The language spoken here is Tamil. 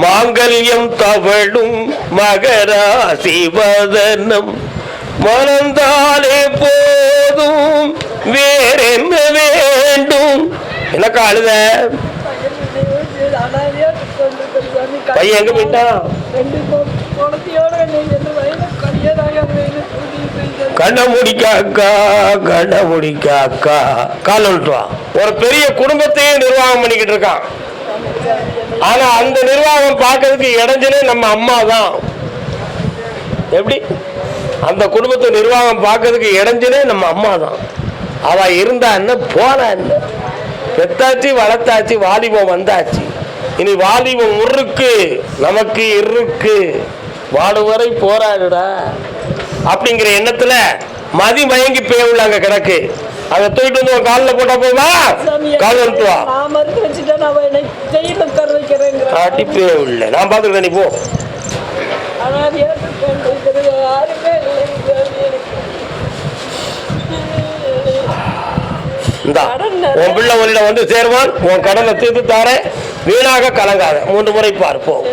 மாங்கல்யம் தவழும் மகராசி வதனம் மறந்தாலே போதும் வேறென்ன வேண்டும். என்னக்கா அழுத? பையன் எங்க போயிட்டான்? கண்ண முடிக்காக்கா கண்ண முடிக்காக்கா கால் விட்டுவான். ஒரு பெரிய குடும்பத்தையே நிர்வாகம் பண்ணிக்கிட்டு இருக்கான். ஆனா அந்த நிர்வாகம் பார்க்கறதுக்கு இடைஞ்சலே நம்ம அம்மா தான். எப்படி அந்த குடும்பத்தை நிர்வாகம் பார்க்கறதுக்கு இடைஞ்சலே நம்ம அம்மா தான். அவ இருந்தா என்ன போனா என்ன, பெத்தாச்சு வளர்த்தாச்சு, வாலிபம் வந்தாச்சு. இனி வாலிபம் முறுக்கு நமக்கு இருக்கு, வாடுவரை போராடுடா அப்படிங்கிற எண்ணத்துல மதி மயங்கி போய் உள்ளாங்க கிடக்கு. அதை தூக்கிட்டு வந்து காலில் போட்டா போவா, கால் வந்துவா அடிப்பே உள்ள நான் பாத்துக்கிட்டேன். நீ போ. உன் பிள்ளை உன்னிடம் வந்து சேர்வான், உன் கடனை தீர்த்து தார, வீணாக கலங்காத. 3 முறை பார்ப்போம்.